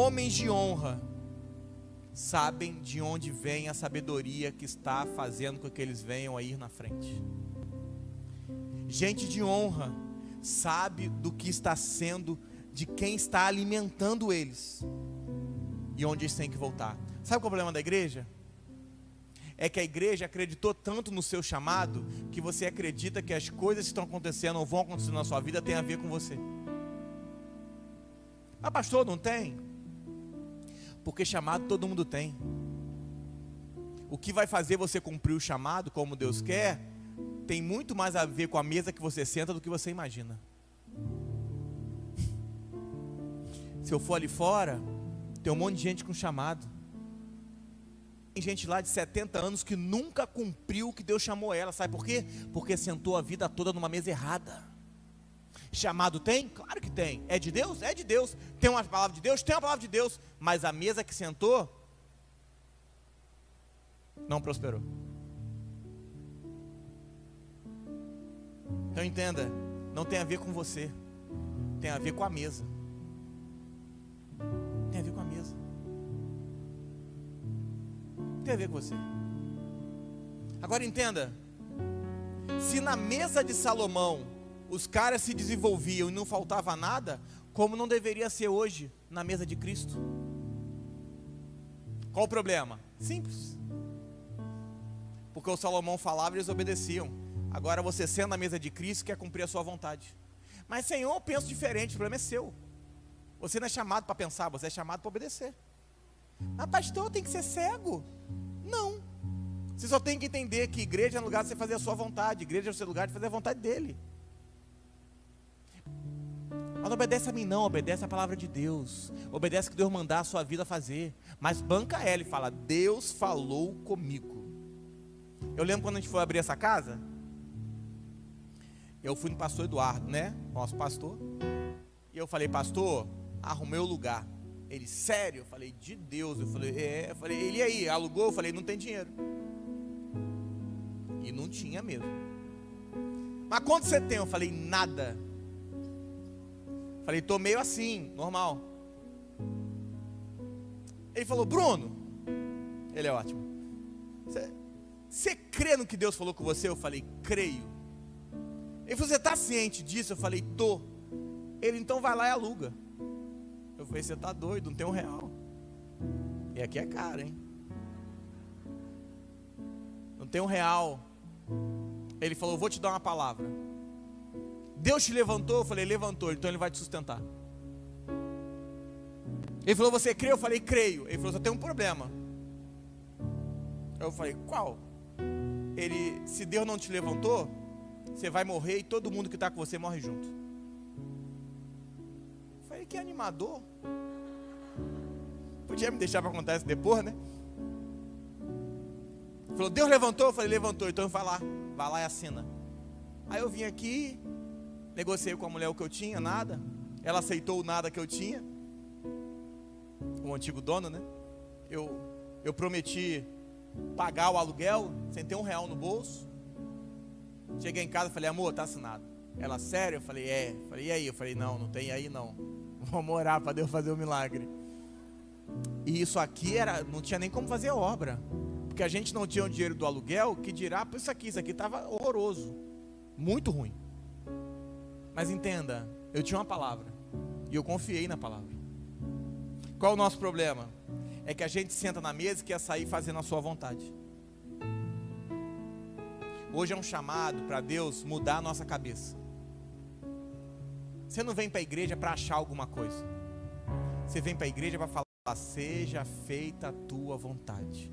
homens de honra sabem de onde vem a sabedoria que está fazendo com que eles venham a ir na frente. Gente de honra sabe do que está sendo, de quem está alimentando eles e onde eles têm que voltar. Sabe qual é o problema da igreja? É que a igreja acreditou tanto no seu chamado que você acredita que as coisas que estão acontecendo ou vão acontecer na sua vida têm a ver com você. Mas pastor, não tem? Porque chamado todo mundo tem. O que vai fazer você cumprir o chamado como Deus quer tem muito mais a ver com a mesa que você senta do que você imagina. Se eu for ali fora, tem um monte de gente com chamado. Tem gente lá de 70 anos que nunca cumpriu o que Deus chamou ela. Sabe por quê? Porque sentou a vida toda numa mesa errada. Chamado tem? Claro que tem. É de Deus? É de Deus. Tem uma palavra de Deus? Tem uma palavra de Deus. Mas a mesa que sentou não prosperou. Então entenda, não tem a ver com você, tem a ver com a mesa. Tem a ver com a mesa. Tem a ver com você. Agora entenda, se na mesa de Salomão os caras se desenvolviam e não faltava nada, como não deveria ser hoje na mesa de Cristo? Qual o problema? Simples. Porque o Salomão falava e eles obedeciam. Agora você senta na mesa de Cristo quer cumprir a sua vontade. Mas Senhor, eu penso diferente, o problema é seu. Você não é chamado para pensar, você é chamado para obedecer. Mas pastor, tem que ser cego? Não. Você só tem que entender que igreja é lugar de você fazer a sua vontade. Igreja é o seu lugar de fazer a vontade dele. Mas não obedece a mim não, obedece a palavra de Deus. Obedece o que Deus mandar a sua vida fazer. Mas banca ela e fala, Deus falou comigo. Eu lembro quando a gente foi abrir essa casa, eu fui no pastor Eduardo, né? Nosso pastor. E eu falei, pastor, arrumei o lugar. Ele, sério? Eu falei, de Deus. Eu falei, Eu falei, ele aí, alugou? Eu falei, não tem dinheiro. E não tinha mesmo. Mas quanto você tem? Eu falei, nada. Falei, tô meio assim, normal. Ele falou, Bruno, ele é ótimo. Você crê no que Deus falou com você? Eu falei, creio. Ele falou, você está ciente disso? Eu falei, tô. Ele, então vai lá e aluga. Eu falei, você está doido, não tem R$1. E aqui é caro, hein? Não tem R$1. Ele falou, vou te dar uma palavra. Deus te levantou? Eu falei, levantou, então Ele vai te sustentar. Ele falou, você crê? Eu falei, creio. Ele falou, só tem um problema. Eu falei, qual? Ele, se Deus não te levantou, você vai morrer e todo mundo que está com você morre junto. Eu falei, que animador. Podia me deixar para contar isso depois, né? Ele falou, Deus levantou? Eu falei, levantou, então vai lá e assina. Aí eu vim aqui, negociei com a mulher o que eu tinha, nada. Ela aceitou o nada que eu tinha. O antigo dono, né? Eu prometi pagar o aluguel sem ter R$1 no bolso. Cheguei em casa e falei, amor, tá assinado. Ela, sério? Eu falei, é. Falei, e aí? Eu falei, não tem aí não. Vamos orar para Deus fazer o milagre. E isso aqui não tinha nem como fazer obra. Porque a gente não tinha o dinheiro do aluguel, que dirá por isso aqui estava horroroso. Muito ruim. Mas entenda, eu tinha uma palavra. E eu confiei na palavra. Qual é o nosso problema? É que a gente senta na mesa e quer sair fazendo a sua vontade. Hoje é um chamado para Deus mudar a nossa cabeça. Você não vem para a igreja para achar alguma coisa. Você vem para a igreja para falar, seja feita a tua vontade.